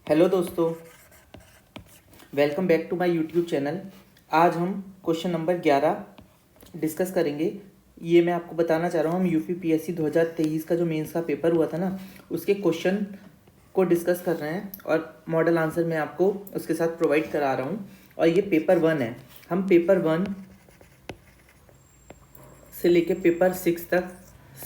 Hello दोस्तों, welcome back to my YouTube channel. आज हम क्वेश्चन नंबर 11 डिस्कस करेंगे। ये मैं आपको बताना चाह रहा हूँ, हम यूपीपीएससी 2023 का जो मेंस का पेपर हुआ था ना, उसके क्वेश्चन को डिस्कस कर रहे हैं और मॉडल आंसर मैं आपको उसके साथ प्रोवाइड करा रहा हूँ। और ये पेपर 1 है। हम पेपर 1 से लेके पेपर 6 तक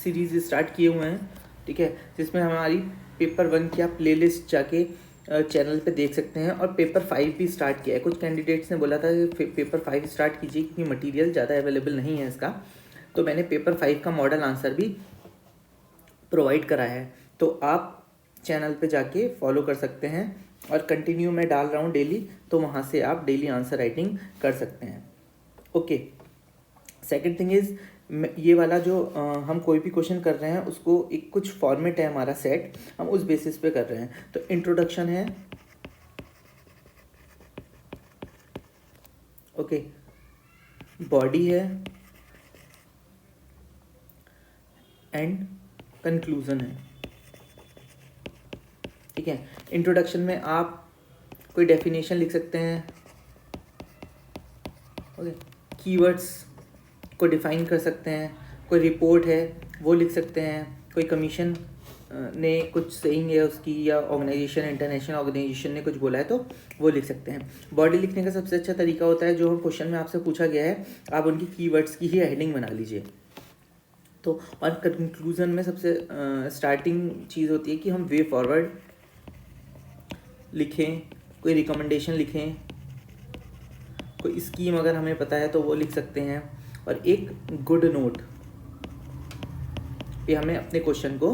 सीरीज़ स्टार्ट किए हुए हैं, ठीक है, जिसमें हमारी पेपर 1 की आप प्लेलिस्ट जाके चैनल पे देख सकते हैं। और पेपर 5 भी स्टार्ट किया है। कुछ कैंडिडेट्स ने बोला था कि पेपर 5 स्टार्ट कीजिए क्योंकि मटेरियल ज़्यादा अवेलेबल नहीं है इसका, तो मैंने पेपर 5 का मॉडल आंसर भी प्रोवाइड करा है। तो आप चैनल पे जाके फॉलो कर सकते हैं और कंटिन्यू मैं डाल रहा हूँ डेली, तो वहाँ से आप डेली आंसर राइटिंग कर सकते हैं। ओके, सेकेंड थिंग इज़, ये वाला जो हम कोई भी क्वेश्चन कर रहे हैं उसको एक कुछ फॉर्मेट है हमारा सेट, हम उस बेसिस पे कर रहे हैं। तो इंट्रोडक्शन है, ओके, बॉडी है एंड कंक्लूजन है, ठीक है। इंट्रोडक्शन में आप कोई डेफिनेशन लिख सकते हैं, ओके, कीवर्ड्स को डिफाइन कर सकते हैं, कोई रिपोर्ट है वो लिख सकते हैं, कोई कमीशन ने कुछ सेइंग है उसकी, या ऑर्गेनाइजेशन, इंटरनेशनल ऑर्गेनाइजेशन ने कुछ बोला है तो वो लिख सकते हैं। बॉडी लिखने का सबसे अच्छा तरीका होता है, जो हम क्वेश्चन में आपसे पूछा गया है, आप उनकी कीवर्ड्स की ही हेडिंग बना लीजिए। तो और कंक्लूजन में सबसे स्टार्टिंग चीज़ होती है कि हम वे फॉरवर्ड लिखें, कोई रिकमेंडेशन लिखें, कोई स्कीम अगर हमें पता है तो वो लिख सकते हैं, और एक गुड नोट पे हमें अपने क्वेश्चन को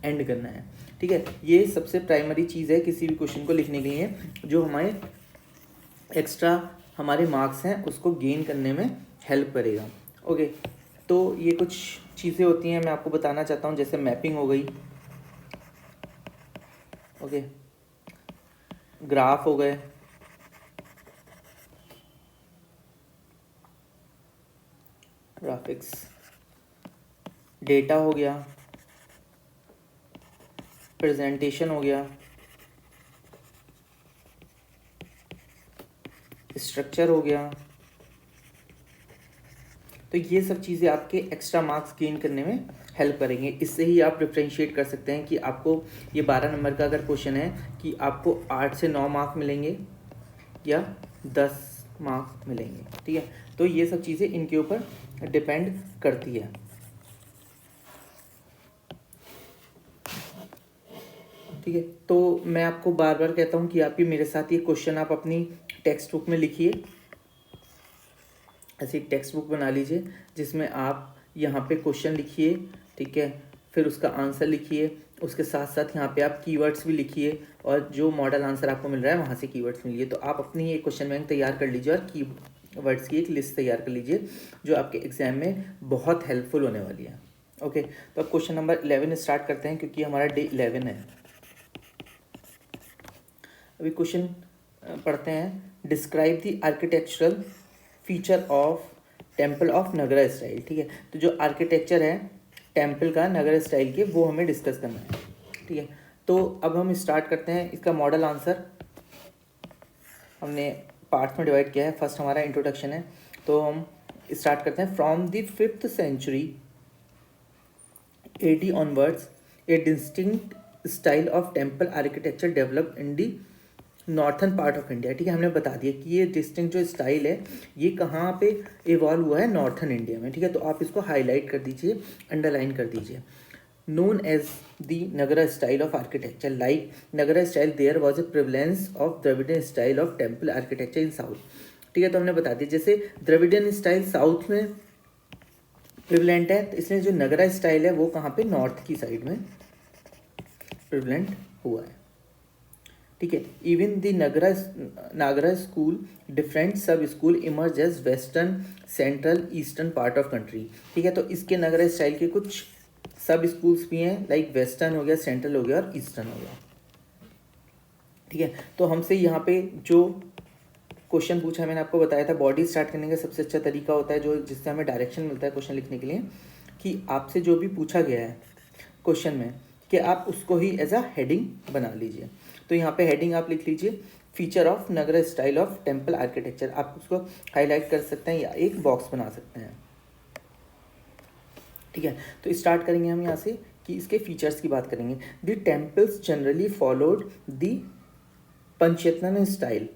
एंड करना है, ठीक है। ये सबसे प्राइमरी चीज़ है किसी भी क्वेश्चन को लिखने के लिए, जो हमारे एक्स्ट्रा हमारे मार्क्स हैं उसको गेन करने में हेल्प करेगा। ओके, तो ये कुछ चीज़ें होती हैं मैं आपको बताना चाहता हूँ, जैसे मैपिंग हो गई, ओके, ग्राफ हो गए, ग्राफिक्स, डेटा हो गया, प्रेजेंटेशन हो गया, स्ट्रक्चर हो गया। तो ये सब चीज़ें आपके एक्स्ट्रा मार्क्स गेन करने में हेल्प करेंगे। इससे ही आप डिफ्रेंशिएट कर सकते हैं कि आपको ये 12 नंबर का अगर क्वेश्चन है कि आपको 8 से 9 मार्क मिलेंगे या 10 मार्क्स मिलेंगे, ठीक है। तो ये सब चीज़ें इनके ऊपर डिपेंड करती है, ठीक है। तो मैं आपको बार बार कहता हूँ कि आप भी मेरे साथ ये क्वेश्चन आप अपनी टेक्स्ट बुक में लिखिए। ऐसी एक टेक्स्ट बुक बना लीजिए जिसमें आप यहाँ पे क्वेश्चन लिखिए, ठीक है, फिर उसका आंसर लिखिए, उसके साथ साथ यहाँ पे आप कीवर्ड्स भी लिखिए, और जो मॉडल आंसर आपको मिल रहा है वहाँ से कीवर्ड्स मिलिए। तो आप अपनी एक क्वेश्चन बैंक तैयार कर लीजिए और कीवर्ड्स की एक लिस्ट तैयार कर लीजिए, जो आपके एग्जाम में बहुत हेल्पफुल होने वाली है। ओके, तो अब क्वेश्चन नंबर 11 स्टार्ट करते हैं, क्योंकि हमारा डे 11 है। अभी क्वेश्चन पढ़ते हैं। Describe the architectural feature of temple of Nagara style, ठीक है। तो जो आर्किटेक्चर है टेम्पल का नगरा स्टाइल के, वो हमें डिस्कस करना है, ठीक है। तो अब हम स्टार्ट करते हैं। इसका मॉडल आंसर हमने पार्ट्स में डिवाइड किया है। फर्स्ट हमारा इंट्रोडक्शन है, तो हम स्टार्ट करते हैं। From the 5th century AD onwards A distinct style of temple architecture developed in the northern part of India, ठीक है। हमने बता दिया कि ये डिस्टिंक्ट जो स्टाइल है ये कहाँ पे इवॉल्व हुआ है, नॉर्थन इंडिया में, ठीक है। तो आप इसको हाईलाइट कर दीजिए, अंडरलाइन कर दीजिए। Known as the Nagara style of architecture, like Nagara style there was a prevalence of Dravidian style of temple architecture in south, ठीक है। तो हमने बता दिया जैसे द्रविडियन स्टाइल साउथ में प्रिवलेंट है, तो इसलिए जो नगरा स्टाइल है वो कहाँ पे, नॉर्थ की साइड में प्रिवलेंट हुआ है, ठीक है। Even the Nagara school different सब school emerge as western, central, eastern part of country, ठीक है। तो इसके नगरा स्टाइल के कुछ सब स्कूल्स भी हैं, लाइक वेस्टर्न हो गया, सेंट्रल हो गया और ईस्टर्न हो गया, ठीक है। तो हमसे यहाँ पे जो क्वेश्चन पूछा है, मैंने आपको बताया था बॉडी स्टार्ट करने का सबसे अच्छा तरीका होता है, जो जिससे हमें डायरेक्शन मिलता है क्वेश्चन लिखने के लिए, कि आपसे जो भी पूछा गया है क्वेश्चन में, कि आप उसको ही एज अ हेडिंग बना लीजिए। तो यहाँ पे हेडिंग आप लिख लीजिए feature of Nagar style of temple architecture. आप उसको हाईलाइट कर सकते हैं या एक बॉक्स बना सकते हैं। ठीक है, तो स्टार्ट करेंगे हम यहाँ से कि इसके फीचर्स की बात करेंगे। The temples generally followed the panchayatana style.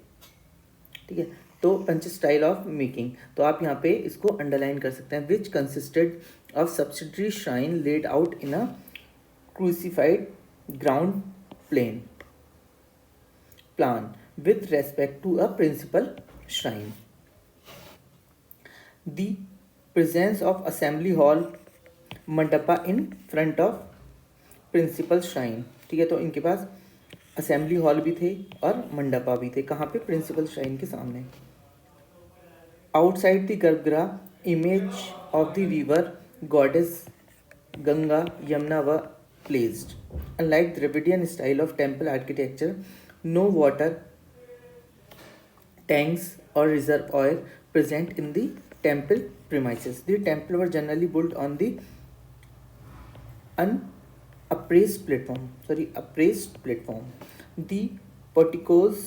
ठीक है, तो पंच स्टाइल ऑफ मेकिंग, तो आप यहाँ पे इसको अंडरलाइन कर सकते हैं। Which consisted of subsidiary shrine laid out in a crucified ground plan with respect to a principal shrine. The presence of assembly hall mandapa in front of principal shrine. ठीक है, तो इनके पास असेंबली हॉल भी थे और मंडपा भी थे। कहाँ पे? प्रिंसिपल श्राइन के सामने। Outside the garbhagriha image of the river goddess Ganga Yamuna were placed. Unlike Dravidian style of temple architecture, no water tanks or reservoir present in the temple premises. The temple were generally built on the upraised platform. The porticos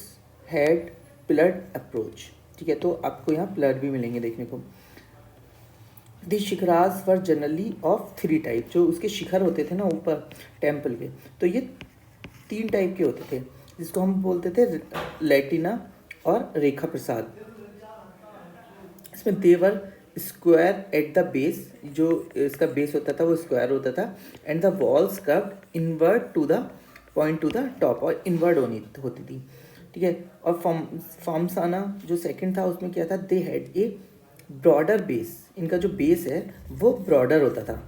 had pillared approach. ठीक है, तो आपको यहाँ pillar भी मिलेंगे देखने को। दी शिखराज वर generally of 3 type, जो उसके शिखर होते थे ना ऊपर टेम्पल के, तो ये 3 टाइप के होते थे, जिसको हम बोलते थे लैटिना और रेखा प्रसाद। इसमें they were square at the base, जो इसका बेस होता था वो स्क्वायर होता था, and the walls curved inward to the point to the top, और इनवर्ड होती थी। ठीक है, और फॉर्मसाना जो सेकंड था उसमें क्या था, they had a broader base, इनका जो बेस है वो ब्रॉडर होता था,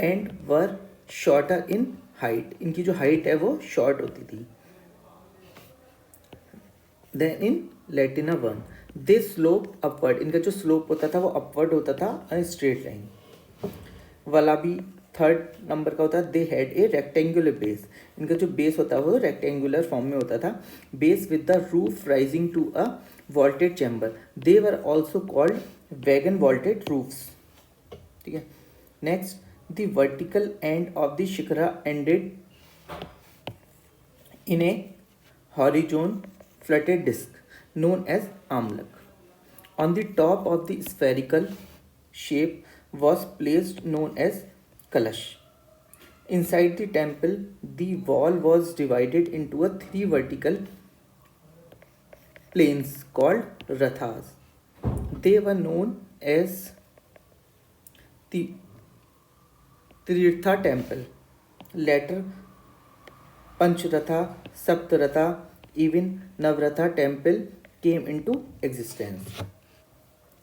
and were shorter in height, इनकी जो हाइट है वो शॉर्ट होती थी। Then in लैटिना 1 they slope upward, इनका जो स्लोप होता था वो अपवर्ड होता था, स्ट्रेट लाइन। वलाबी 3rd नंबर का होता है, they had a rectangular base, इनका जो बेस होता है वो रेक्टेंगुलर फॉर्म में होता था, base with the roof rising to a vaulted chamber. They were also called wagon vaulted roofs. ठीक है, next the vertical end of the shikhara ended in a horizon fluted disc known as amlak. On the top of the spherical shape was placed known as kalash. Inside the temple, the wall was divided into 3 vertical planes called rathas. They were known as the Tirtha temple. Later, Panchratha, Saptaratha, even Navratha temple came into existence.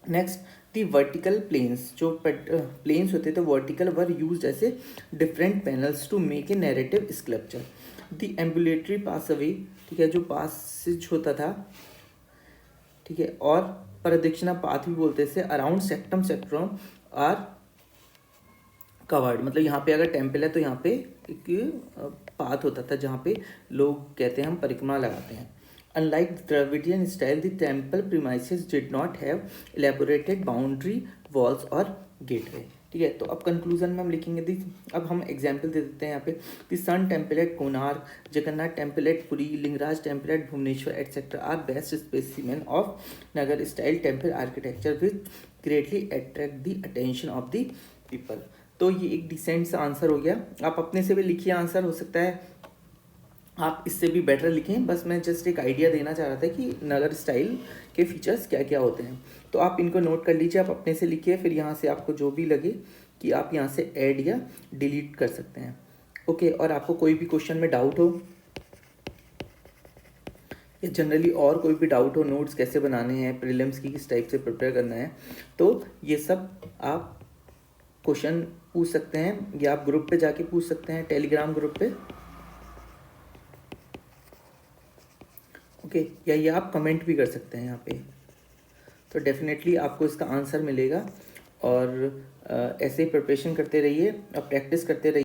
Next, the vertical planes, जो planes होते थे vertical were used as a different panels to make a narrative sculpture. The ambulatory passageway, ठीक है, जो passage होता था, ठीक है, और प्रदक्षिणा पाथ भी बोलते थे, अराउंड सेक्टम आर कवर्ड, मतलब यहाँ पे अगर टेम्पल है तो यहाँ पे एक पाथ होता था जहाँ पे लोग कहते हैं हम परिक्रमा लगाते हैं। Unlike Dravidian style the temple premises did not have elaborated boundary walls और गेटवे। ठीक है, तो अब कंक्लूजन में हम लिखेंगे अब हम एग्जाम्पल दे देते हैं यहाँ पे। The sun temple at Konark, Jagannath temple at Puri, Lingaraj temple at Bhubaneswar etcetera are best specimen of Nagar style temple architecture which greatly attract the attention of the people. तो ये एक डिसेंट सा आंसर हो गया। आप अपने से भी लिखिए आंसर, हो सकता है आप इससे भी बेटर लिखें, बस मैं जस्ट एक आइडिया देना चाह रहा था कि नगर स्टाइल के फीचर्स क्या क्या होते हैं। तो आप इनको नोट कर लीजिए, आप अपने से लिखिए, फिर यहाँ से आपको जो भी लगे कि आप यहाँ से ऐड या डिलीट कर सकते हैं। ओके, और आपको कोई भी क्वेश्चन में डाउट हो या जनरली और कोई भी डाउट हो, नोट्स कैसे बनाने हैं, प्रीलिम्स की किस टाइप से प्रिपेयर करना है, तो ये सब आप क्वेश्चन पूछ सकते हैं, या आप ग्रुप पे जाके पूछ सकते हैं, टेलीग्राम ग्रुप पे। ओके, या ये आप कमेंट भी कर सकते हैं यहाँ पे, तो डेफिनेटली आपको इसका आंसर मिलेगा। और ऐसे ही प्रिपरेशन करते रहिए और प्रैक्टिस करते रहिए।